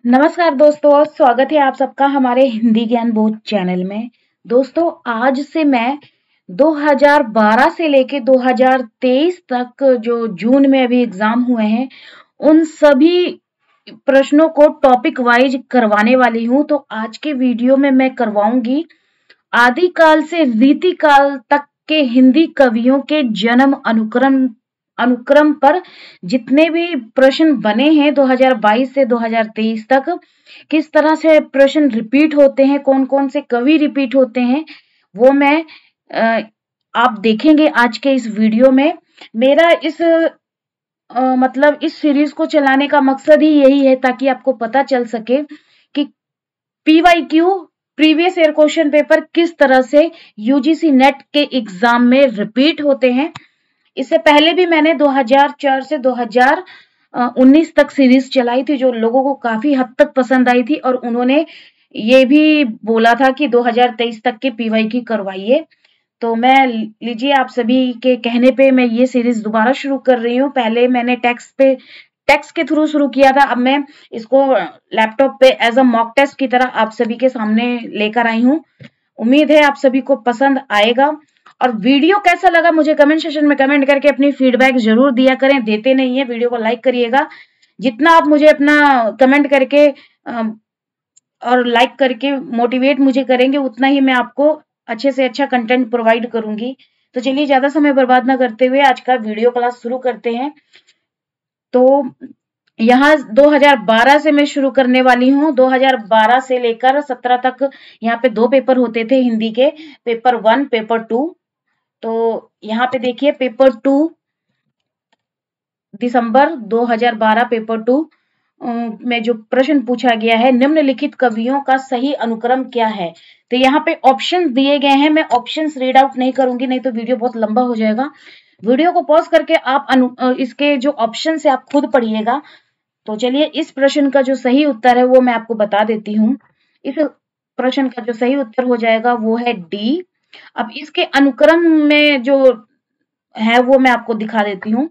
नमस्कार दोस्तों, स्वागत है आप सबका हमारे हिंदी ज्ञान बोध चैनल में। दोस्तों, आज से मैं 2012 से लेके 2023 तक जो जून में अभी एग्जाम हुए हैं, उन सभी प्रश्नों को टॉपिक वाइज करवाने वाली हूं। तो आज के वीडियो में मैं करवाऊंगी आदिकाल से रीतिकाल तक के हिंदी कवियों के जन्म अनुक्रम पर जितने भी प्रश्न बने हैं 2022 से 2023 तक, किस तरह से प्रश्न रिपीट होते हैं, कौन कौन से कवि रिपीट होते हैं, वो मैं आप देखेंगे आज के इस वीडियो में। मेरा मतलब इस सीरीज को चलाने का मकसद ही यही है ताकि आपको पता चल सके कि PYQ previous year question paper किस तरह से यूजीसी नेट के एग्जाम में रिपीट होते हैं। इससे पहले भी मैंने 2004 से 2019 तक सीरीज चलाई थी जो लोगों को काफी हद तक पसंद आई थी, और उन्होंने ये भी बोला था कि 2023 तक के पीवाई की करवाइए। तो मैं लीजिए आप सभी के कहने पे मैं ये सीरीज दोबारा शुरू कर रही हूँ। पहले मैंने टेक्स्ट के थ्रू शुरू किया था, अब मैं इसको लैपटॉप पे एज अ मॉक टेस्ट की तरह आप सभी के सामने लेकर आई हूँ। उम्मीद है आप सभी को पसंद आएगा। और वीडियो कैसा लगा मुझे कमेंट सेक्शन में कमेंट करके अपनी फीडबैक जरूर दिया करें। देते नहीं है, वीडियो को लाइक करिएगा। जितना आप मुझे अपना कमेंट करके और लाइक करके मोटिवेट मुझे करेंगे, उतना ही मैं आपको अच्छे से अच्छा कंटेंट प्रोवाइड करूंगी। तो चलिए ज्यादा समय बर्बाद ना करते हुए आज का वीडियो क्लास शुरू करते हैं। तो यहाँ 2012 से मैं शुरू करने वाली हूँ। 2012 से लेकर 17 तक यहाँ पे 2 पेपर होते थे हिंदी के, पेपर 1 पेपर 2। तो यहाँ पे देखिए पेपर 2 दिसंबर 2012 पेपर 2 में जो प्रश्न पूछा गया है, निम्नलिखित कवियों का सही अनुक्रम क्या है। तो यहाँ पे ऑप्शन दिए गए हैं। मैं ऑप्शंस रीड आउट नहीं करूंगी, नहीं तो वीडियो बहुत लंबा हो जाएगा। वीडियो को पॉज करके आप इसके जो ऑप्शन है आप खुद पढ़िएगा। तो चलिए इस प्रश्न का जो सही उत्तर है वो मैं आपको बता देती हूँ। इस प्रश्न का जो सही उत्तर हो जाएगा वो है डी। अब इसके अनुक्रम में जो है वो मैं आपको दिखा देती हूँ।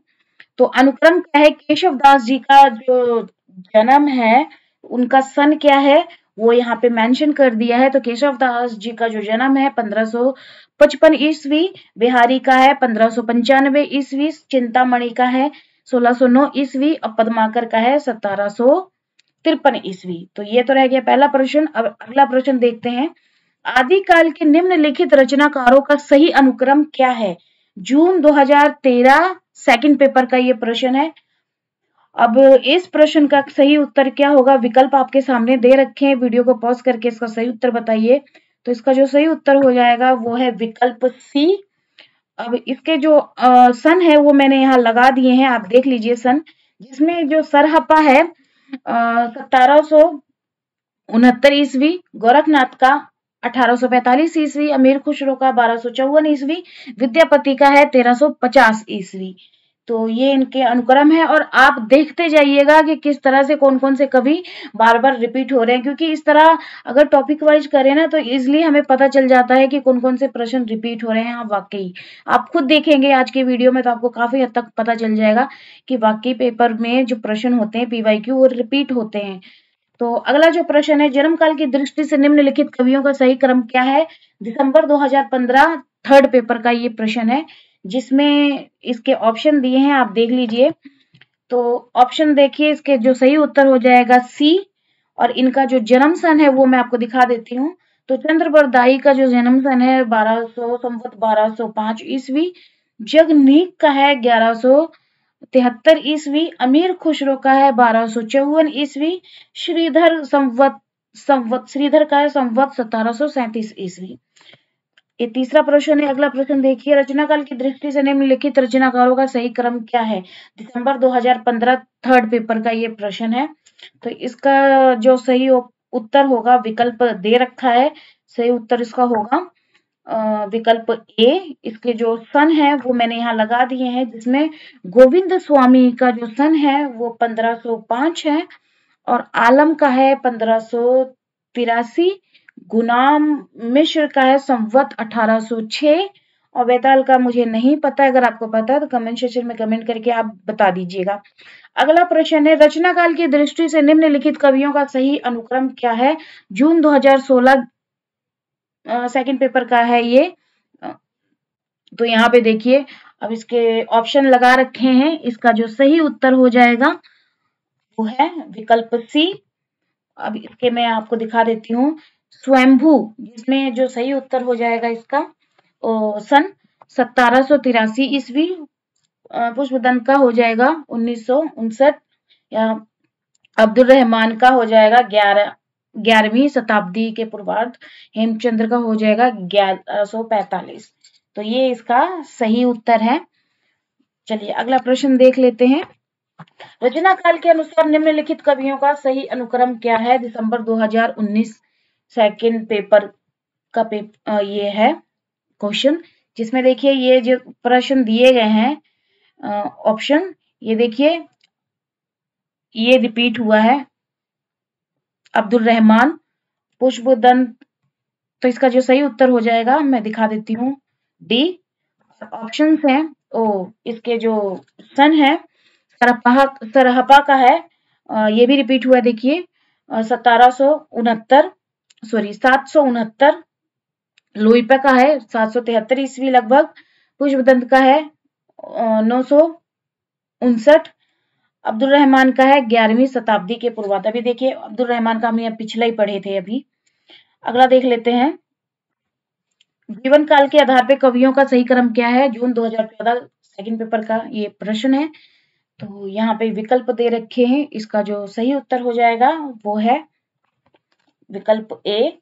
तो अनुक्रम क्या है, केशव दास जी का जो जन्म है, उनका सन क्या है वो यहाँ पे मेंशन कर दिया है। तो केशव दास जी का जो जन्म है 1555 ईस्वी, बिहारी का है 1595 ईस्वी, चिंतामणि का है 1609 ईस्वी, और पद्माकर का है 1753 ईस्वी। तो ये तो रह गया पहला प्रश्न। अब अगला प्रश्न देखते हैं, आदिकाल के निम्नलिखित रचनाकारों का सही अनुक्रम क्या है। जून 2013 सेकंड पेपर का ये प्रश्न है। अब इस प्रश्न का सही उत्तर क्या होगा, विकल्प आपके सामने दे रखे हैं, वीडियो को पॉज करके इसका सही उत्तर बताइए। तो इसका जो सही उत्तर हो जाएगा वो है विकल्प सी। अब इसके जो सन है वो मैंने यहाँ लगा दिए हैं, आप देख लीजिए सन। जिसमें जो सरहप्पा है 1769 ईस्वी, गोरखनाथ का 1845 ईस्वी, अमीर खुसरो का 1254 ईस्वी, विद्यापति का है 1350 ईस्वी। तो ये इनके अनुक्रम है, और आप देखते जाइएगा कि किस तरह से कौन कौन से कवि बार बार रिपीट हो रहे हैं, क्योंकि इस तरह अगर टॉपिक वाइज करें ना तो इजिली हमें पता चल जाता है कि कौन कौन से प्रश्न रिपीट हो रहे हैं। आप वाकई आप खुद देखेंगे आज के वीडियो में तो आपको काफी हद तक पता चल जाएगा कि वाकई पेपर में जो प्रश्न होते हैं पीवाईक्यू वो रिपीट होते हैं। तो अगला जो प्रश्न है, जन्म काल की दृष्टि से निम्नलिखित कवियों का सही क्रम क्या है। दिसंबर 2015 थर्ड पेपर का ये प्रश्न है, जिसमें इसके ऑप्शन दिए हैं, आप देख लीजिए। तो ऑप्शन देखिए, इसके जो सही उत्तर हो जाएगा सी, और इनका जो जन्म सन है वो मैं आपको दिखा देती हूँ। तो चंद्रबरदाई का जो जन्म सन है 1205 ईस्वी, जगनीक का है 1173 ईस्वी, अमीर खुसरो का है 1254 ईस्वी, श्रीधर का है संवत 1737 ईस्वी। ये तीसरा प्रश्न है। अगला प्रश्न देखिए, रचनाकाल की दृष्टि से निम्नलिखित रचनाकारों का सही क्रम क्या है। दिसंबर 2015 थर्ड पेपर का ये प्रश्न है। तो इसका जो सही उत्तर होगा, विकल्प दे रखा है, सही उत्तर इसका होगा विकल्प ए। इसके जो सन है वो मैंने यहाँ लगा दिए हैं, जिसमें गोविंद स्वामी का जो सन है वो 1505 है, और आलम का है 1583, गुलाम मिश्र का है संवत 1806, और बेताल का मुझे नहीं पता। अगर आपको पता है तो कमेंट सेक्शन में कमेंट करके आप बता दीजिएगा। अगला प्रश्न है, रचना काल की दृष्टि से निम्नलिखित कवियों का सही अनुक्रम क्या है? जून 2016 सेकंड पेपर का है ये। तो यहाँ पे देखिए, अब इसके ऑप्शन लगा रखे हैं। इसका जो सही उत्तर हो जाएगा वो है विकल्प सी। अब इसके मैं आपको दिखा देती हूँ। स्वयंभू, जिसमें जो सही उत्तर हो जाएगा इसका सन 1783 ईस्वी। पुष्पदंत का हो जाएगा 1959, या अब्दुल रहमान का हो जाएगा 11वीं शताब्दी के पूर्वार्ध। हेमचंद्र का हो जाएगा 1145। तो ये इसका सही उत्तर है। चलिए अगला प्रश्न देख लेते हैं। रचना काल के अनुसार निम्नलिखित कवियों का सही अनुक्रम क्या है? दिसंबर 2019 सेकंड पेपर का ये है क्वेश्चन, जिसमें देखिए ये जो प्रश्न दिए गए हैं ऑप्शन, ये देखिए ये रिपीट हुआ है। अब्दुल रहमान, पुष्पदंत। तो इसका जो सही उत्तर हो जाएगा मैं दिखा देती हूँ, डी। ऑप्शंस हैं, इसके जो सन है सरहपा का है, ये भी रिपीट हुआ है। देखिए 769 लोईपा का है 773 ईस्वी लगभग। पुष्पदंत का है 959। अब्दुल रहमान का है 11वीं शताब्दी के पूर्वार्ध। अभी देखिए अब्दुल रहमान का हम यहाँ पिछला ही पढ़े थे अभी। अगला देख लेते हैं, जीवन काल के आधार पे कवियों का सही क्रम क्या है? जून 2014 सेकंड पेपर का ये प्रश्न है। तो यहाँ पे विकल्प दे रखे हैं। इसका जो सही उत्तर हो जाएगा वो है विकल्प ए।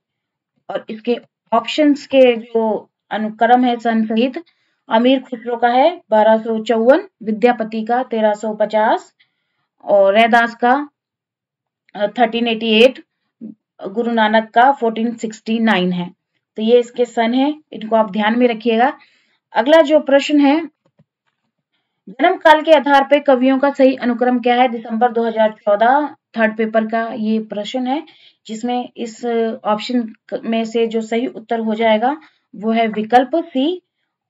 और इसके ऑप्शंस के जो अनुक्रम है सन सहित, अमीर खुसरो का है 1254, विद्यापति का 1350 और रैदास का 1388, गुरु नानक का 1469 है। तो ये इसके सन है, इनको आप ध्यान में रखिएगा। अगला जो प्रश्न है, जन्म काल के आधार पर कवियों का सही अनुक्रम क्या है? दिसंबर 2014 थर्ड पेपर का ये प्रश्न है, जिसमें इस ऑप्शन में से जो सही उत्तर हो जाएगा वो है विकल्प सी।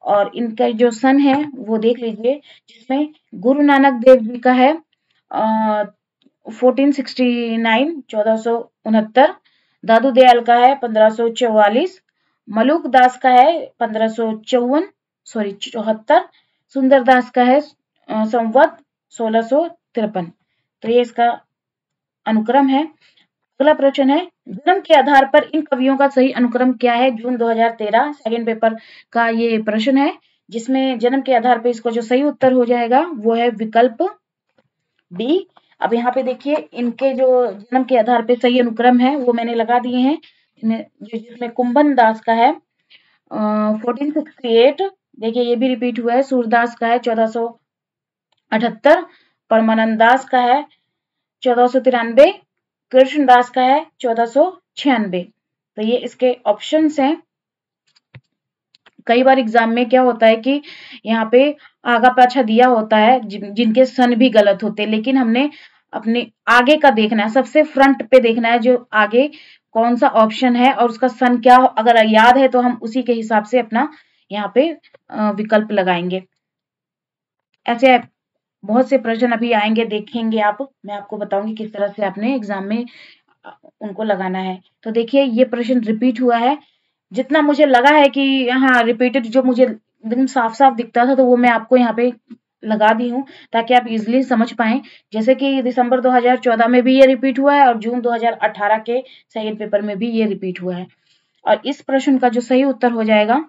और इनका जो सन है वो देख लीजिए, जिसमें गुरु नानक देव जी का है 1469 1469, दादू दयाल का है 1544, मलुक दास का है 74, सुंदरदास का है संवत 1653। तो ये इसका अनुक्रम है। अगला प्रश्न है, जन्म के आधार पर इन कवियों का सही अनुक्रम क्या है? जून 2013 सेकंड पेपर का ये प्रश्न है, जिसमें जन्म के आधार पर इसको जो सही उत्तर हो जाएगा वो है विकल्प डी। अब यहाँ पे देखिए इनके जो जन्म के आधार पे सही अनुक्रम है वो मैंने लगा दिए हैं, जिसमें कुंभन दास का है 1468। देखिए ये भी रिपीट हुआ है। सूरदास का है 1478, परमानंद दास का है 1493, कृष्णदास का है 1496। तो ये इसके ऑप्शंस हैं। कई बार एग्जाम में क्या होता है कि यहाँ पे आगा पाछा दिया होता है, जिनके सन भी गलत होते हैं, लेकिन हमने अपने आगे का देखना है, सबसे फ्रंट पे देखना है जो आगे कौन सा ऑप्शन है और उसका सन क्या, अगर याद है तो हम उसी के हिसाब से अपना यहाँ पे विकल्प लगाएंगे। ऐसे बहुत से प्रश्न अभी आएंगे, देखेंगे आप, मैं आपको बताऊंगी किस तरह से आपने एग्जाम में उनको लगाना है। तो देखिए ये प्रश्न रिपीट हुआ है। जितना मुझे लगा है कि यहाँ रिपीटेड जो मुझे एकदम साफ साफ दिखता था, तो वो मैं आपको यहाँ पे लगा दी हूँ ताकि आप इजिली समझ पाएं। जैसे कि दिसंबर 2014 में भी ये रिपीट हुआ है और जून 2018 के सेकंड पेपर में भी ये रिपीट हुआ है। और इस प्रश्न का जो सही उत्तर हो जाएगा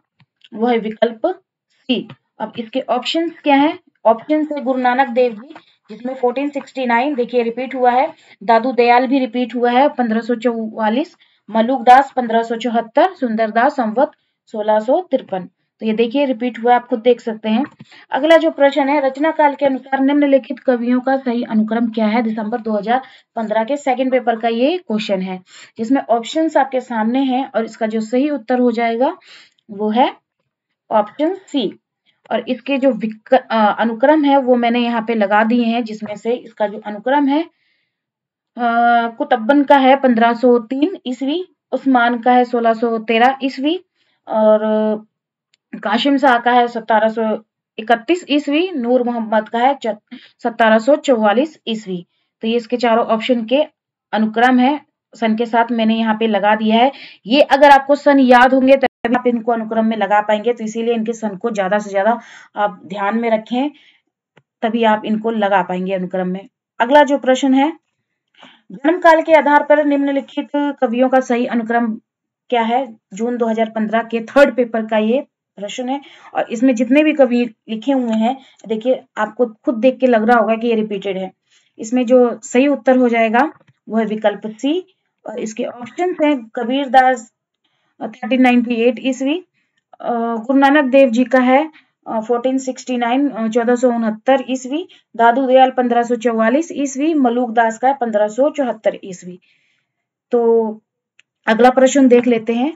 वो है विकल्प सी। अब इसके ऑप्शन क्या है? ऑप्शन है गुरु नानक देव जी, जिसमें 1469 देखिए रिपीट हुआ है। दादू दयाल भी रिपीट हुआ है 1544, मलुक दास 1574, सुंदरदास संवत 1653। तो ये देखिए रिपीट हुआ, आप खुद देख सकते हैं। अगला जो प्रश्न है, रचना काल के अनुसार निम्नलिखित कवियों का सही अनुक्रम क्या है? दिसंबर 2015 के सेकंड पेपर का ये क्वेश्चन है, जिसमें ऑप्शंस आपके सामने हैं और इसका जो सही उत्तर हो जाएगा वो है ऑप्शन सी। और इसके जो अनुक्रम है वो मैंने यहाँ पे लगा दिए हैं, जिसमें से इसका जो अनुक्रम है कुतुब्बन का है 1503 ईस्वी, उस्मान का है 1613 ईस्वी और कासिम शाह का है 1731 ईस्वी, नूर मोहम्मद का है 1744 ईस्वी। तो ये इसके चारों ऑप्शन के अनुक्रम है। सन के साथ मैंने यहाँ पे लगा दिया है। ये अगर आपको सन याद होंगे तभी आप इनको अनुक्रम में लगा पाएंगे, तो इसीलिए इनके सन को ज्यादा से ज्यादा आप ध्यान में रखें, तभी आप इनको लगा पाएंगे अनुक्रम में। अगला जो प्रश्न है, जन्म काल के आधार पर निम्नलिखित कवियों का सही अनुक्रम क्या है? जून 2015 के थर्ड पेपर का ये प्रश्न है और इसमें जितने भी कवि लिखे हुए हैं, देखिए आपको खुद देख के लग रहा होगा कि ये रिपीटेड है। इसमें जो सही उत्तर हो जाएगा वो है विकल्प सी। और इसके ऑप्शन हैं कबीर दास 1398 ईस्वी, गुरु नानक देव जी का है 1469 1469 ईस्वी, दादू दयाल 1544 ईस्वी, मलूक दास का है 1574 ईस्वी। तो अगला प्रश्न देख लेते हैं।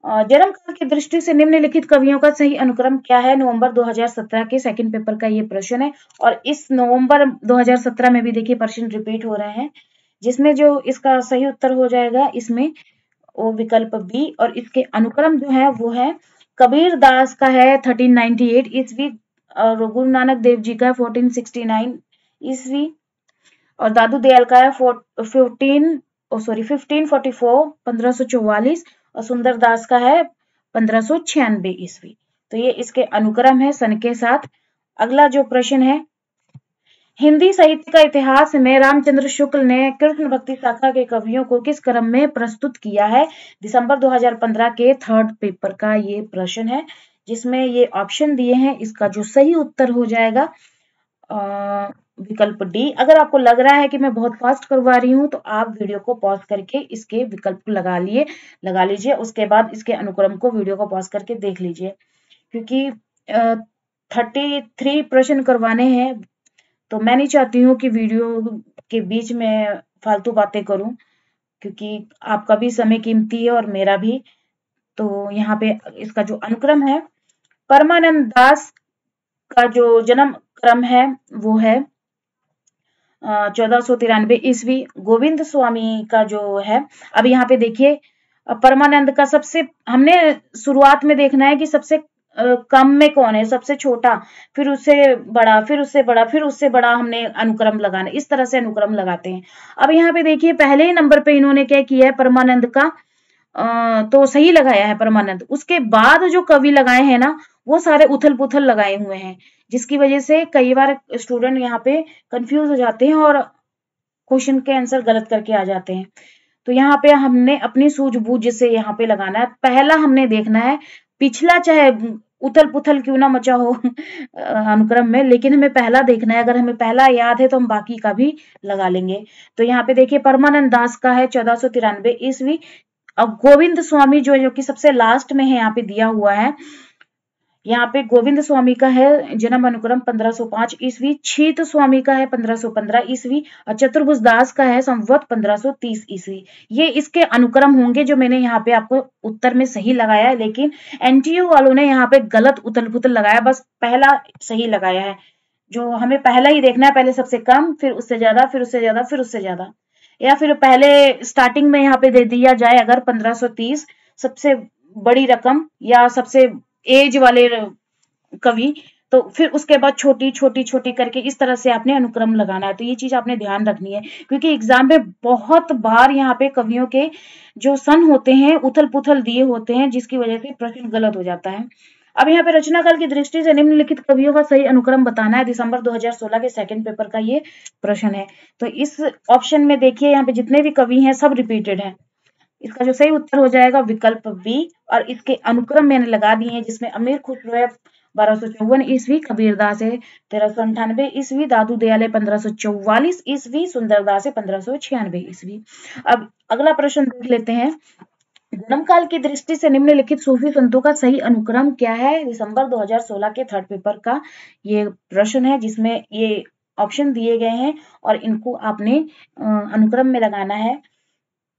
जन्म काल की दृष्टि से निम्नलिखित कवियों का सही अनुक्रम क्या है? नवंबर 2017 के सेकंड पेपर का ये प्रश्न है और इस नवंबर 2017 में भी देखिए प्रश्न रिपीट हो रहे हैं, जिसमें जो इसका सही उत्तर हो जाएगा इसमें वो विकल्प बी। और इसके अनुक्रम जो है वो है कबीर दास का है 1398 ईस्वी और गुरु नानक देव जी का है 1469 ईस्वी और दादू दयाल का है 1544 1544 और सुंदर दास का है 1596 ईस्वी। तो ये इसके अनुक्रम है सन के साथ। अगला जो प्रश्न है, हिंदी साहित्य का इतिहास में रामचंद्र शुक्ल ने कृष्ण भक्ति शाखा के कवियों को किस क्रम में प्रस्तुत किया है? दिसंबर 2015 के थर्ड पेपर का ये प्रश्न है, जिसमें ये ऑप्शन दिए हैं। इसका जो सही उत्तर हो जाएगा विकल्प डी। अगर आपको लग रहा है कि मैं बहुत फास्ट करवा रही हूँ तो आप वीडियो को पॉज करके इसके विकल्प को लगा लीजिए, उसके बाद इसके अनुक्रम को वीडियो को पॉज करके देख लीजिए, क्योंकि 33 प्रश्न करवाने हैं तो मैं नहीं चाहती हूँ कि वीडियो के बीच में फालतू बातें करूं, क्योंकि आपका भी समय कीमती है और मेरा भी। तो यहाँ पे इसका जो अनुक्रम है, परमानंद दास का जो जन्म क्रम है वो है 1493 ईस्वी। गोविंद स्वामी का जो है, अब यहाँ पे देखिए परमानंद का सबसे हमने शुरुआत में देखना है कि सबसे कम में कौन है, सबसे छोटा, फिर उससे बड़ा, फिर उससे बड़ा, फिर उससे बड़ा, हमने अनुक्रम लगाना, इस तरह से अनुक्रम लगाते हैं। अब यहाँ पे देखिए पहले ही नंबर पे इन्होंने क्या किया है, परमानंद का तो सही लगाया है परमानंद। उसके बाद जो कवि लगाए हैं ना वो सारे उथल पुथल लगाए हुए हैं, जिसकी वजह से कई बार स्टूडेंट यहाँ पे कंफ्यूज हो जाते हैं और क्वेश्चन के आंसर गलत करके आ जाते हैं। तो यहाँ पे हमने अपनी सूझबूझ से यहाँ पे लगाना है। पहला हमने देखना है, पिछला चाहे उथल पुथल क्यों ना मचा हो अनुक्रम में, लेकिन हमें पहला देखना है। अगर हमें पहला याद है तो हम बाकी का भी लगा लेंगे। तो यहाँ पे देखिए परमानंद दास का है 1493 ईस्वी। अब गोविंद स्वामी जो कि सबसे लास्ट में है यहाँ पे दिया हुआ है, यहाँ पे गोविंद स्वामी का है जन्म अनुक्रम 1505 ईस्वी, छीत स्वामी का है 1515 ईस्वी और चतुर्भुज दास का है संवत 1530 ईस्वी। ये इसके अनुक्रम होंगे जो मैंने यहाँ पे आपको उत्तर में सही लगाया है, लेकिन एनटीयू वालों ने यहाँ पे गलत उथल पुथल लगाया, बस पहला सही लगाया है। जो हमें पहला ही देखना है, पहले सबसे कम, फिर उससे ज्यादा, फिर उससे ज्यादा, फिर उससे ज्यादा, या फिर पहले स्टार्टिंग में यहाँ पे दे दिया जाए अगर 1530 सबसे बड़ी रकम या सबसे एज वाले कवि, तो फिर उसके बाद छोटी छोटी छोटी करके इस तरह से आपने अनुक्रम लगाना है। तो ये चीज आपने ध्यान रखनी है, क्योंकि एग्जाम में बहुत बार यहाँ पे कवियों के जो सन होते हैं उथल पुथल दिए होते हैं, जिसकी वजह से प्रश्न गलत हो जाता है। अब यहाँ पे रचना काल की दृष्टि से निम्नलिखित कवियों का सही अनुक्रम बताना है। दिसंबर 2016 के सेकंड पेपर का ये प्रश्न है। तो इस ऑप्शन में देखिए यहाँ पे जितने भी कवि हैं सब रिपीटेड हैं। इसका जो सही उत्तर हो जाएगा विकल्प बी। और इसके अनुक्रम मैंने लगा दिए हैं, जिसमें अमीर खुसरो है 1254 ईस्वी, कबीरदास है 1398 ईस्वी, दादू दयाल है 1544 ईस्वी, सुंदरदास है 1596 ईस्वी। अब अगला प्रश्न देख लेते हैं, जन्म काल की दृष्टि से निम्नलिखित सूफी संतों का सही अनुक्रम क्या है? दिसंबर 2016 के थर्ड पेपर का ये प्रश्न है, जिसमें ये ऑप्शन दिए गए हैं और इनको आपने अनुक्रम में लगाना है।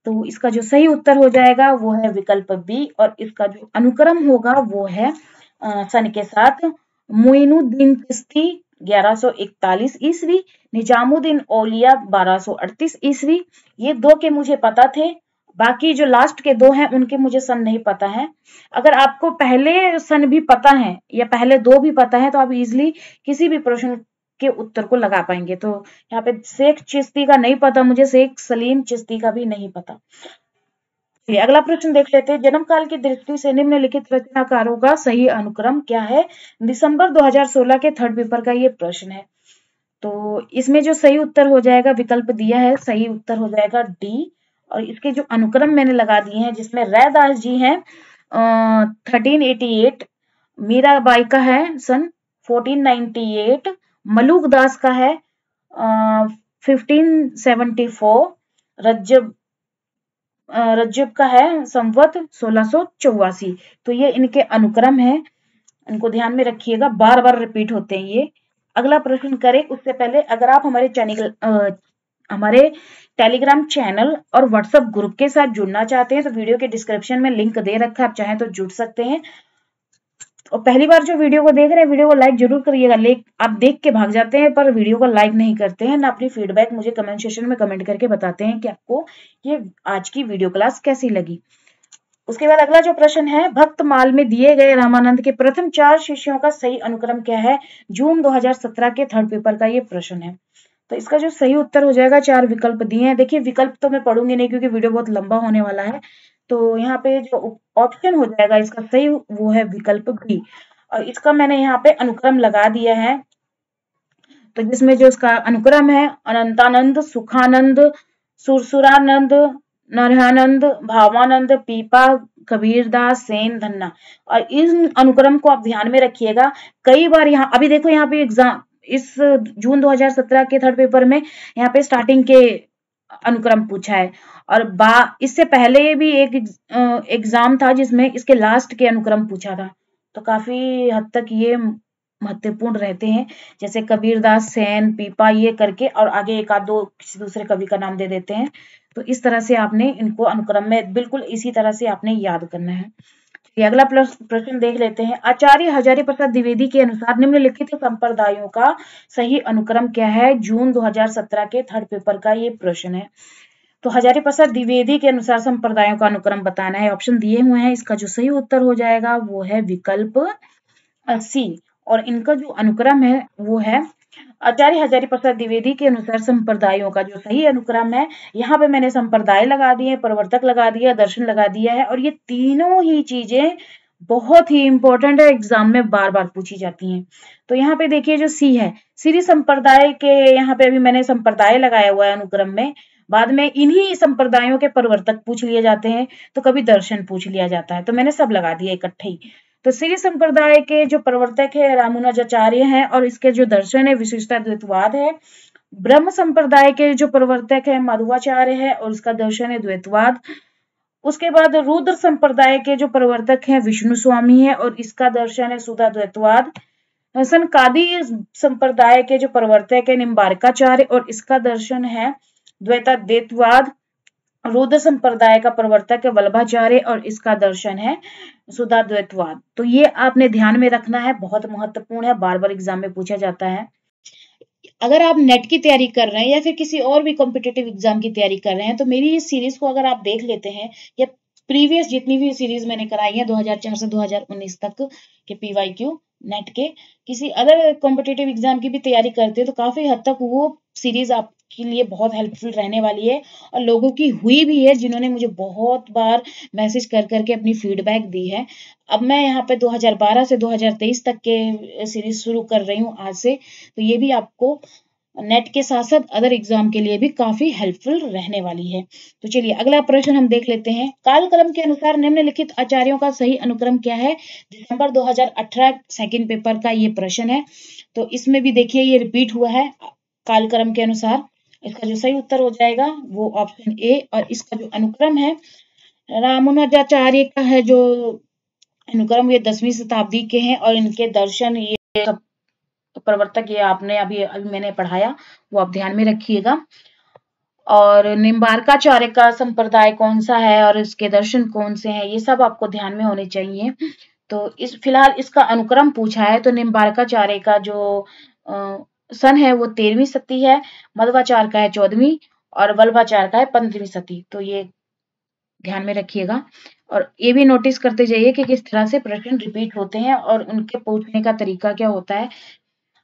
तो इसका जो सही उत्तर हो जाएगा वो है विकल्प बी और इसका जो अनुक्रम होगा वो है सन के साथ। मोइनुद्दीन चिश्ती 1141 ईस्वी, निजामुद्दीन औलिया 1238 ईस्वी। ये दो के मुझे पता थे, बाकी जो लास्ट के 2 हैं उनके मुझे सन नहीं पता है। अगर आपको पहले सन भी पता है या पहले 2 भी पता है तो आप इजीली किसी भी प्रश्न के उत्तर को लगा पाएंगे। तो यहाँ पे शेख चिश्ती का नहीं पता मुझे, शेख सलीम चिश्ती का भी नहीं पता। चलिए अगला प्रश्न देख लेते हैं। जन्म काल की दृष्टि से निम्नलिखित रचनाकारों का सही अनुक्रम क्या है? दिसंबर 2016 के थर्ड पेपर का ये प्रश्न है। तो इसमें जो सही उत्तर हो जाएगा, विकल्प दिया है, सही उत्तर हो जाएगा डी। और इसके जो अनुक्रम मैंने लगा दिए हैं, जिसमें रैदास जी हैं 1388, मीराबाई का है सन 1498, मलूक दास का है 1574, रज्जब का है संवत 1684। तो ये इनके अनुक्रम है, इनको ध्यान में रखिएगा, बार बार रिपीट होते हैं ये। अगला प्रश्न करें उससे पहले अगर आप हमारे टेलीग्राम चैनल और व्हाट्सएप ग्रुप के साथ जुड़ना चाहते हैं तो वीडियो के डिस्क्रिप्शन में लिंक दे रखा है, आप चाहें तो जुड़ सकते हैं। और पहली बार जो वीडियो को देख रहे हैं वीडियो को लाइक जरूर करिएगा। आप देख के भाग जाते हैं पर वीडियो को लाइक नहीं करते हैं ना, अपनी फीडबैक मुझे कमेंट सेक्शन में कमेंट करके बताते हैं कि आपको ये आज की वीडियो क्लास कैसी लगी। उसके बाद अगला जो प्रश्न है, भक्तमाल में दिए गए रामानंद के प्रथम 4 शिष्यों का सही अनुक्रम क्या है? जून 2017 के थर्ड पेपर का ये प्रश्न है। तो इसका जो सही उत्तर हो जाएगा, 4 विकल्प दिए हैं। देखिए विकल्प तो मैं पढ़ूंगी नहीं क्योंकि वीडियो बहुत लंबा होने वाला है। तो यहाँ पे जो ऑप्शन हो जाएगा इसका सही वो है विकल्प बी। और इसका मैंने यहाँ पे अनुक्रम लगा दिया है। तो जिसमें जो इसका अनुक्रम है, अनंतानंद, सुखानंद, सुरसुरानंद, नरहानंद, भावानंद, पीपा, कबीरदास, सेन, धन्ना। और इन अनुक्रम को आप ध्यान में रखिएगा। कई बार यहाँ अभी देखो यहाँ पे एग्जाम इस जून 2017 के थर्ड पेपर में यहाँ पे स्टार्टिंग के अनुक्रम पूछा है। और इससे पहले भी एक एग्जाम था जिसमें इसके लास्ट के अनुक्रम पूछा था। तो काफी हद तक ये महत्वपूर्ण रहते हैं, जैसे कबीरदास, सेन, पीपा ये करके और आगे एक आध दो किसी दूसरे कवि का नाम दे देते हैं। तो इस तरह से आपने इनको अनुक्रम में बिल्कुल इसी तरह से आपने याद करना है। अगला प्रश्न देख लेते हैं। आचार्य हजारी प्रसाद द्विवेदी के अनुसार निम्नलिखित संप्रदायों का सही अनुक्रम क्या है? जून 2017 के थर्ड पेपर का ये प्रश्न है। तो हजारी प्रसाद द्विवेदी के अनुसार संप्रदायों का अनुक्रम बताना है। ऑप्शन दिए हुए हैं, इसका जो सही उत्तर हो जाएगा वो है विकल्प सी। और इनका जो अनुक्रम है वो है, आचार्य हजारी प्रसाद द्विवेदी के अनुसार संप्रदायों का जो सही अनुक्रम है, यहाँ पे मैंने संप्रदाय लगा दिए, प्रवर्तक लगा दिया, दर्शन लगा दिया है। और ये तीनों ही चीजें बहुत ही इंपॉर्टेंट है, एग्जाम में बार बार पूछी जाती हैं। तो यहाँ पे देखिए जो सी है, श्री संप्रदाय के यहाँ पे अभी मैंने संप्रदाय लगाया हुआ है अनुक्रम में। बाद में इन्हीं संप्रदायों के प्रवर्तक पूछ लिए जाते हैं, तो कभी दर्शन पूछ लिया जाता है, तो मैंने सब लगा दिया इकट्ठे ही। तो श्री संप्रदाय के जो प्रवर्तक है रामानुजाचार्य हैं और इसके जो दर्शन है विशिष्टाद्वैतवाद है। ब्रह्म संप्रदाय के जो प्रवर्तक है माधवाचार्य है और उसका दर्शन है द्वैतवाद। उसके बाद रुद्र संप्रदाय के जो प्रवर्तक हैं विष्णु स्वामी है और इसका दर्शन है शुद्धाद्वैतवाद। सनकादि संप्रदाय के जो प्रवर्तक है निम्बारकाचार्य और इसका दर्शन है द्वैताद्वैतवाद। रुद्र संप्रदाय का प्रवर्तक है वल्लभाचार्य और इसका दर्शन है शुद्धाद्वैतवाद। तो ये आपने ध्यान में रखना है, बहुत महत्वपूर्ण है, बार बार एग्जाम में पूछा जाता है। अगर आप नेट की तैयारी कर रहे हैं या फिर किसी और भी कॉम्पिटिटिव एग्जाम की तैयारी कर रहे हैं तो मेरी इस सीरीज को अगर आप देख लेते हैं या प्रीवियस जितनी भी सीरीज मैंने कराई है 2004 से 2019 तक के PYQ नेट के किसी अदर कॉम्पिटिटिव एग्जाम की भी तैयारी करते हैं तो काफी हद तक वो सीरीज आपके लिए बहुत हेल्पफुल रहने वाली है। और लोगों की हुई भी है जिन्होंने मुझे बहुत बार मैसेज कर करके अपनी फीडबैक दी है। अब मैं यहाँ पे 2012 से 2023 तक के सीरीज शुरू कर रही हूँ आज से, तो ये भी आपको नेट के साथ साथ अदर एग्जाम के लिए भी काफी हेल्पफुल रहने वाली है। तो चलिए अगला प्रश्न हम देख लेते हैं। कालक्रम के अनुसार निम्नलिखित आचार्यों का सही अनुक्रम क्या है? दिसंबर 2018 सेकंड पेपर का ये प्रश्न है। तो इसमें भी देखिए ये रिपीट हुआ है कालक्रम के अनुसार। इसका जो सही उत्तर हो जाएगा वो ऑप्शन ए। और इसका जो अनुक्रम है रामानुजाचार्य का है जो अनुक्रम, ये 10वीं शताब्दी के हैं और इनके दर्शन ये प्रवर्तक ये आपने अभी मैंने पढ़ाया वो आप ध्यान में रखिएगा। और निम्बारकाचार्य का संप्रदाय कौन सा है और इसके दर्शन कौन से हैं ये सब आपको ध्यान में होने चाहिए। तो इस फिलहाल इसका अनुक्रम पूछा है तो निम्बारकाचार्य का जो सन है वो 13वीं सदी है, मध्वाचार्य का है 14वीं और वल्लभाचार्य का है 15वीं सदी। तो ये ध्यान में रखिएगा और ये भी नोटिस करते जाइए कि किस तरह से प्रश्न रिपीट होते हैं और उनके पूछने का तरीका क्या होता है।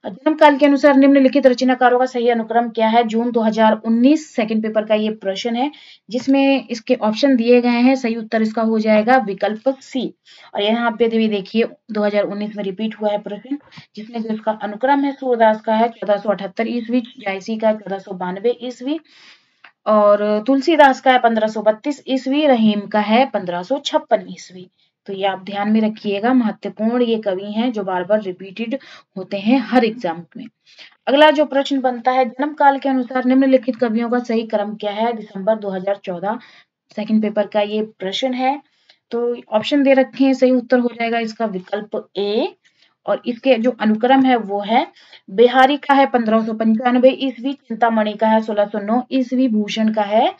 जन्म काल के अनुसार निम्नलिखित रचनाकारों का सही अनुक्रम क्या है? जून 2019 सेकंड पेपर का ये प्रश्न है जिसमें इसके ऑप्शन दिए गए हैं। सही उत्तर इसका हो जाएगा विकल्प सी। और यहाँ पे भी देखिए 2019 में रिपीट हुआ है प्रश्न जिसमें जो इसका अनुक्रम है सूरदास का है 1478 ईस्वी, जायसी का 1492 ईस्वी और तुलसीदास का है 1532 ईस्वी, रहीम का है 1556 ईस्वी। तो ये आप ध्यान में रखिएगा, महत्वपूर्ण ये कवि हैं जो बार बार रिपीटेड होते हैं हर एग्जाम में। अगला जो प्रश्न बनता है, जन्म काल के अनुसार निम्नलिखित कवियों का सही क्रम क्या है? दिसंबर 2014 सेकंड पेपर का ये प्रश्न है। तो ऑप्शन दे रखे हैं, सही उत्तर हो जाएगा इसका विकल्प ए और इसके जो अनुक्रम है वो है बिहारी का है 1595 ईस्वी, चिंतामणि का है 1609 ईस्वी, भूषण का है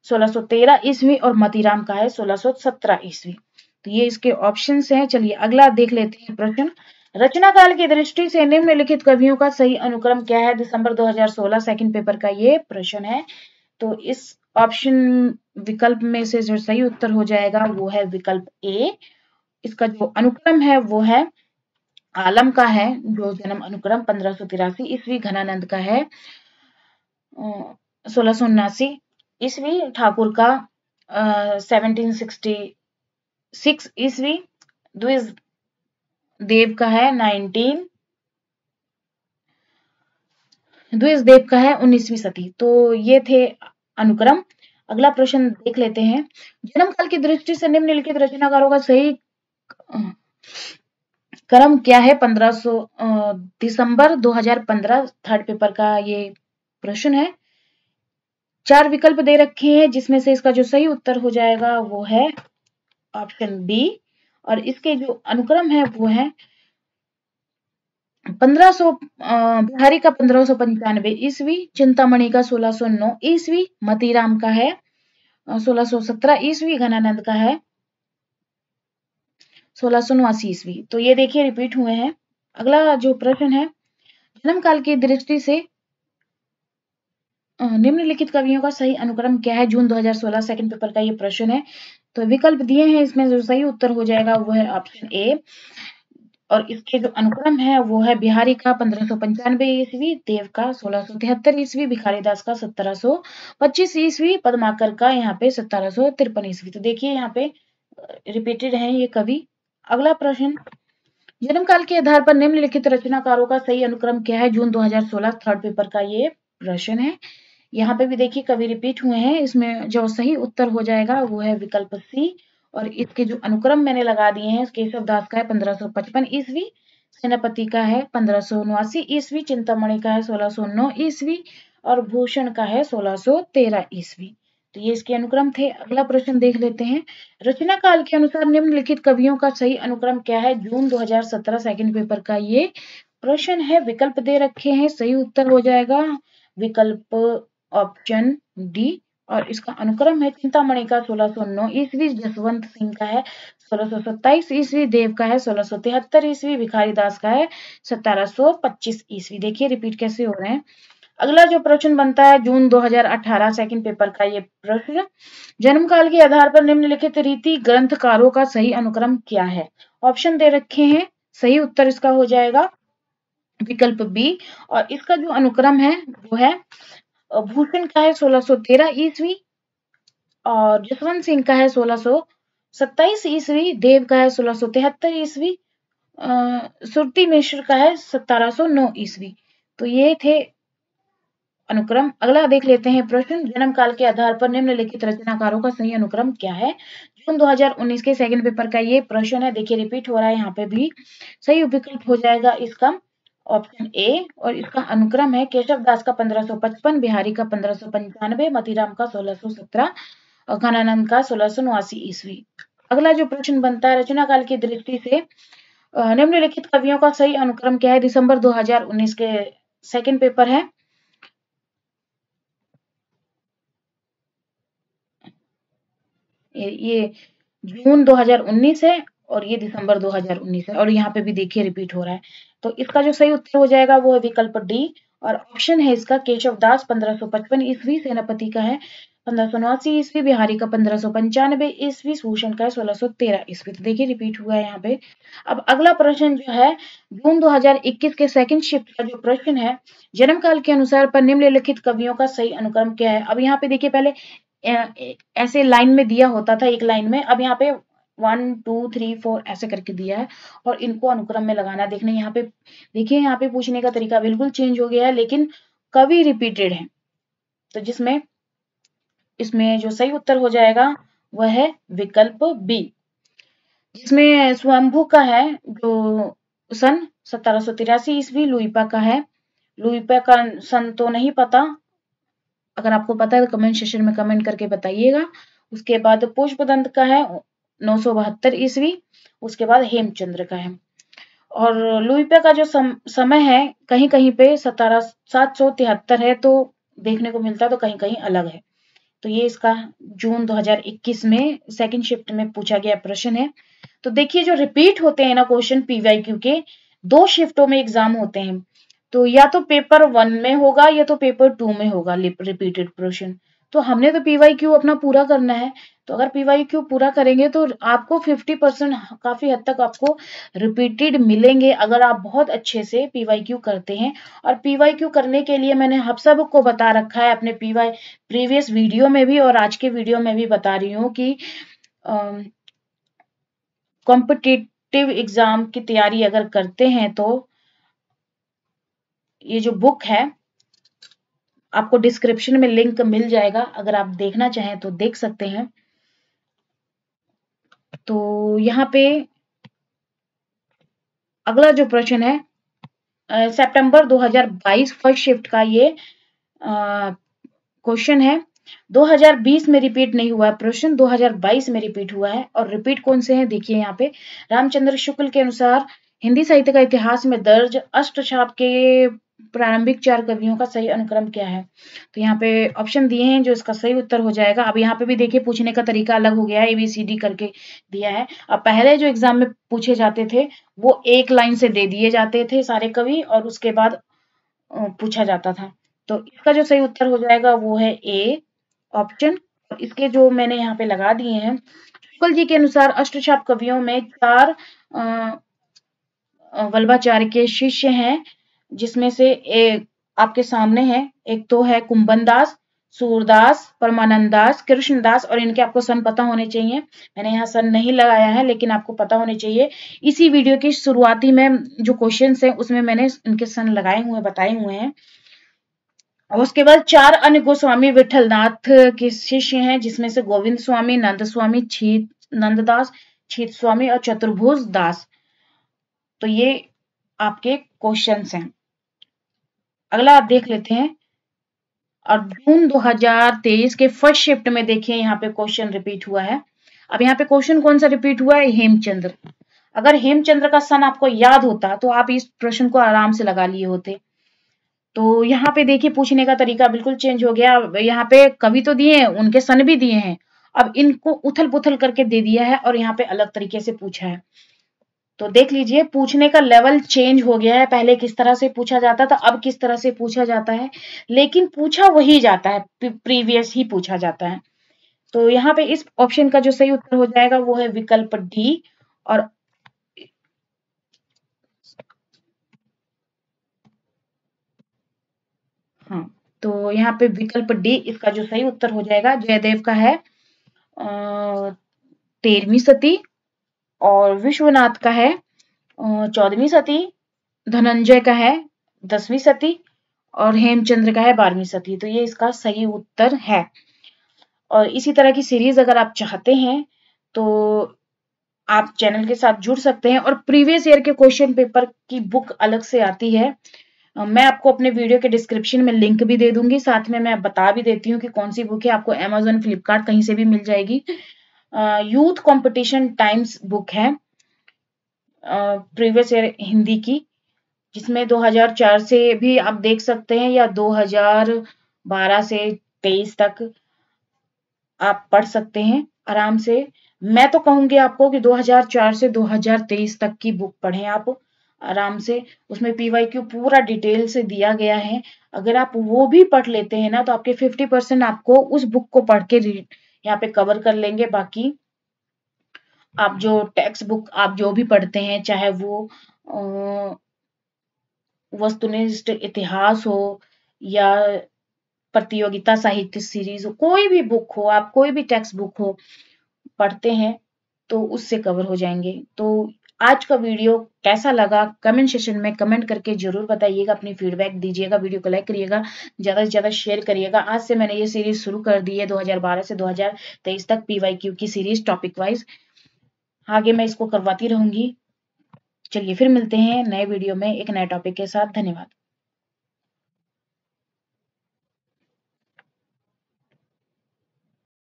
1613 ईस्वी और मतीराम का है 1617 ईस्वी। तो ये इसके ऑप्शंस हैं। चलिए अगला देख लेते हैं प्रश्न। रचना काल की दृष्टि से निम्नलिखित कवियों का सही अनुक्रम क्या है? दिसंबर 2016 सेकंड पेपर का ये प्रश्न है। तो इस ऑप्शन विकल्प में से जो सही उत्तर हो जाएगा वो है विकल्प ए। इसका जो अनुक्रम है वो है आलम का है, जो जन्म अनुक्रम 1583 ईस्वी, घनानंद का है 1679 ईस्वी, ठाकुर का 1766 ईस्वी, द्विज देव का है 19वीं सदी। तो ये थे अनुक्रम। अगला प्रश्न देख लेते हैं। जन्म काल की दृष्टि से निम्नलिखित रचनाकारों का सही क्रम क्या है? 1500 दिसंबर 2015 थर्ड पेपर का ये प्रश्न है। 4 विकल्प दे रखे हैं जिसमें से इसका जो सही उत्तर हो जाएगा वो है ऑप्शन बी और इसके जो अनुक्रम है वो है 1500 बिहारी का 1595 ईस्वी, चिंतामणि का 1609 ईस्वी, मतीराम का है 1617 ईस्वी, घनानंद का है 1689 ईस्वी। तो ये देखिए रिपीट हुए हैं। अगला जो प्रश्न है, जन्म काल की दृष्टि से निम्नलिखित कवियों का सही अनुक्रम क्या है? जून 2016 सेकंड पेपर का ये प्रश्न है। तो विकल्प दिए हैं, इसमें जो सही उत्तर हो जाएगा वो है ऑप्शन ए और इसके जो अनुक्रम है वो है बिहारी का 1595 ईस्वी, देव का 1673 ईस्वी, भिखारीदास का 1725 ईस्वी, पद्माकर का यहाँ पे 1753 ईस्वी। तो देखिए यहाँ पे रिपीटेड है ये कवि। अगला प्रश्न, जन्म काल के आधार पर निम्नलिखित रचनाकारों का सही अनुक्रम क्या है? जून 2016 थर्ड पेपर का ये प्रश्न है। यहाँ पे भी देखिए कवि रिपीट हुए हैं। इसमें जो सही उत्तर हो जाएगा वो है विकल्प सी और इसके जो अनुक्रम मैंने लगा दिए हैं, केशव दास का है 1555 ईस्वी, सेनापति का है 1579 ईस्वी, चिंतामणि का है 1609 ईस्वी और भूषण का है 1613 ईस्वी। तो ये इसके अनुक्रम थे। अगला प्रश्न देख लेते हैं। रचना काल के अनुसार निम्नलिखित कवियों का सही अनुक्रम क्या है? जून 2017 सेकंड पेपर का ये प्रश्न है। विकल्प दे रखे हैं, सही उत्तर हो जाएगा विकल्प ऑप्शन डी और इसका अनुक्रम है चिंतामणि का 1609 ईस्वी, जसवंत सिंह का है 1627 ईस्वी, देव का है 1673 ईस्वी, भिखारीदास का है 1725 ईस्वी। देखिए रिपीट कैसे हो रहे हैं। अगला जो प्रश्न बनता है जून 2018 सेकंड पेपर का ये प्रश्न, जन्म काल के आधार पर निम्नलिखित रीति ग्रंथकारों का सही अनुक्रम क्या है? ऑप्शन दे रखे हैं, सही उत्तर इसका हो जाएगा विकल्प बी और इसका जो अनुक्रम है वो है भूषण का है 1613 ईस्वी और जसवंत सिंह का है 1627 ईस्वी, देव का है 1673 ईस्वी, सुरती मिश्र का है 1709 ईस्वी। तो ये थे अनुक्रम। अगला देख लेते हैं प्रश्न, जन्म काल के आधार पर निम्नलिखित रचनाकारों का सही अनुक्रम क्या है? जून 2019 के सेकंड पेपर का ये प्रश्न है। देखिए रिपीट हो रहा है यहाँ पे भी। सही विकल्प हो जाएगा इसका ऑप्शन ए और इसका अनुक्रम है केशव दास का 1555, बिहारी का 1595, मतीराम का 1617 और घनानंद का 1689 ईस्वी। अगला जो प्रश्न बनता है, रचना काल की दृष्टि से निम्नलिखित कवियों का सही अनुक्रम क्या है? दिसंबर 2019 के सेकंड पेपर है। ये जून 2019 है और ये दिसंबर 2019 है और यहाँ पे भी देखिए रिपीट हो रहा है। तो इसका जो सही उत्तर हो जाएगा वो है विकल्प डी और ऑप्शन है इसका केशव दास 1555 ईस्वी, सेनापति का है 1589 ईस्वी, बिहारी का 1595 ईस्वी, सूशन का 1613 ईस्वी। तो देखिए रिपीट हुआ है यहाँ पे। अब अगला प्रश्न जो है जून 2021 के सेकंड शिफ्ट का जो प्रश्न है, जन्म काल के अनुसार पर निम्नलिखित कवियों का सही अनुक्रम क्या है। अब यहाँ पे देखिए पहले ऐसे लाइन में दिया होता था, एक लाइन में, अब यहाँ पे 1 2 3 4 ऐसे करके दिया है और इनको अनुक्रम में लगाना। देखने यहाँ पे देखिए, यहाँ पे पूछने का तरीका बिल्कुल चेंज हो गया है, लेकिन कवि रिपीटेड है। तो जिसमें इसमें जो सही उत्तर हो जाएगा वह है विकल्प बी, जिसमें स्वयंभू का है जो सन 1783 ईस्वी, लुइपा का है, लुइपा का सन तो नहीं पता, अगर आपको पता है तो कमेंट सेक्शन में कमेंट करके बताइएगा। उसके बाद पुष्पदंत का है 972 ईस्वी, उसके बाद हेमचंद्र का है। और लुइपा का जो समय है कहीं कहीं पे 773 है, तो देखने को मिलता है, तो कहीं कहीं अलग है। तो ये इसका जून 2021 में सेकंड शिफ्ट में पूछा गया प्रश्न है। तो देखिए जो रिपीट होते हैं ना क्वेश्चन पीवाईक्यू के, 2 शिफ्टों में एग्जाम होते हैं, तो या तो पेपर 1 में होगा या तो पेपर 2 में होगा रिपीटेड प्रश्न। तो हमने तो पीवाईक्यू अपना पूरा करना है, तो अगर पीवाईक्यू पूरा करेंगे तो आपको 50% काफी हद तक आपको रिपीटेड मिलेंगे, अगर आप बहुत अच्छे से पीवाईक्यू करते हैं। और पीवाईक्यू करने के लिए मैंने आप सबको बता रखा है अपने प्रीवियस वीडियो में भी और आज के वीडियो में भी बता रही हूँ कि कॉम्पिटिटिव एग्जाम की तैयारी अगर करते हैं तो ये जो बुक है आपको डिस्क्रिप्शन में लिंक मिल जाएगा, अगर आप देखना चाहें तो देख सकते हैं। तो यहाँ पे अगला जो प्रश्न है सितंबर 2022 फर्स्ट शिफ्ट का ये क्वेश्चन है। 2020 में रिपीट नहीं हुआ है प्रश्न, 2022 में रिपीट हुआ है। और रिपीट कौन से हैं देखिए यहाँ पे, रामचंद्र शुक्ल के अनुसार हिंदी साहित्य का इतिहास में दर्ज अष्टछाप के प्रारंभिक 4 कवियों का सही अनुक्रम क्या है। तो यहाँ पे ऑप्शन दिए हैं जो इसका सही उत्तर हो जाएगा। अब यहाँ पे भी देखिए पूछने का तरीका अलग हो गया है, ABCD करके दिया है। अब पहले जो एग्जाम में पूछे जाते थे वो एक लाइन से दे दिए जाते थे सारे कवि और उसके बाद पूछा जाता था। तो इसका जो सही उत्तर हो जाएगा वो है ए ऑप्शन। इसके जो मैंने यहाँ पे लगा दिए हैं, शुक्ल जी के अनुसार अष्टछाप कवियों में 4 वल्लभाचार्य के शिष्य हैं, जिसमें से एक आपके सामने है, एक तो है कुंभन दास, सूरदास, परमानंद दास, कृष्णदास, और इनके आपको सन पता होने चाहिए। मैंने यहाँ सन नहीं लगाया है लेकिन आपको पता होने चाहिए। इसी वीडियो की शुरुआती में जो क्वेश्चंस हैं उसमें मैंने इनके सन लगाए हुए बताए हुए हैं। और उसके बाद 4 अन्य गोस्वामी विठलनाथ के शिष्य हैं, जिसमें से गोविंद स्वामी, नंद स्वामी, नंददास, छीत स्वामी और चतुर्भुज दास। तो ये आपके क्वेश्चंस हैं। अगला आप देख लेते हैं। और जून 2023 के फर्स्ट शिफ्ट में देखिए यहाँ पे क्वेश्चन रिपीट हुआ है। अब यहाँ पे क्वेश्चन कौन सा रिपीट हुआ है, हेमचंद्र। अगर हेमचंद्र का सन आपको याद होता तो आप इस प्रश्न को आराम से लगा लिए होते। तो यहाँ पे देखिए पूछने का तरीका बिल्कुल चेंज हो गया। यहाँ पे कवि तो दिए हैं, उनके सन भी दिए हैं, अब इनको उथल पुथल करके दे दिया है और यहाँ पे अलग तरीके से पूछा है। तो देख लीजिए पूछने का लेवल चेंज हो गया है, पहले किस तरह से पूछा जाता था, अब किस तरह से पूछा जाता है, लेकिन पूछा वही जाता है, प्रीवियस ही पूछा जाता है। तो यहाँ पे इस ऑप्शन का जो सही उत्तर हो जाएगा वो है विकल्प डी। और हाँ, तो यहाँ पे विकल्प डी इसका जो सही उत्तर हो जाएगा। जयदेव का है 13वीं सती, और विश्वनाथ का है 14वीं सती, धनंजय का है 10वीं सती, और हेमचंद्र का है 12वीं सदी। तो ये इसका सही उत्तर है। और इसी तरह की सीरीज अगर आप चाहते हैं तो आप चैनल के साथ जुड़ सकते हैं। और प्रीवियस ईयर के क्वेश्चन पेपर की बुक अलग से आती है, मैं आपको अपने वीडियो के डिस्क्रिप्शन में लिंक भी दे दूंगी, साथ में मैं बता भी देती हूँ कि कौन सी बुक है, आपको Amazon, फ्लिपकार्ट कहीं से भी मिल जाएगी। यूथ कंपटीशन टाइम्स बुक है प्रीवियस ईयर हिंदी की, जिसमें 2004 से भी आप देख सकते हैं या 2012 से 23 तक आप पढ़ सकते हैं आराम से। मैं तो कहूंगी आपको कि 2004 से 2023 तक की बुक पढ़ें आप, आराम से। उसमें PYQ पूरा डिटेल से दिया गया है। अगर आप वो भी पढ़ लेते हैं ना तो आपके 50% आपको उस बुक को पढ़ के यहाँ पे कवर कर लेंगे। बाकी आप जो टेक्स्ट बुक आप जो भी पढ़ते हैं, चाहे वो वस्तुनिष्ठ इतिहास हो या प्रतियोगिता साहित्य सीरीज हो, कोई भी बुक हो, आप कोई भी टेक्स्ट बुक हो पढ़ते हैं तो उससे कवर हो जाएंगे। तो आज का वीडियो कैसा लगा कमेंट सेशन में कमेंट करके जरूर बताइएगा, अपनी फीडबैक दीजिएगा, वीडियो को लाइक करिएगा, ज्यादा से ज्यादा शेयर करिएगा। आज से मैंने ये सीरीज शुरू कर दी है 2012 से 2023 तक PYQ की सीरीज टॉपिक वाइज। आगे मैं इसको करवाती रहूंगी। चलिए फिर मिलते हैं नए वीडियो में एक नए टॉपिक के साथ। धन्यवाद।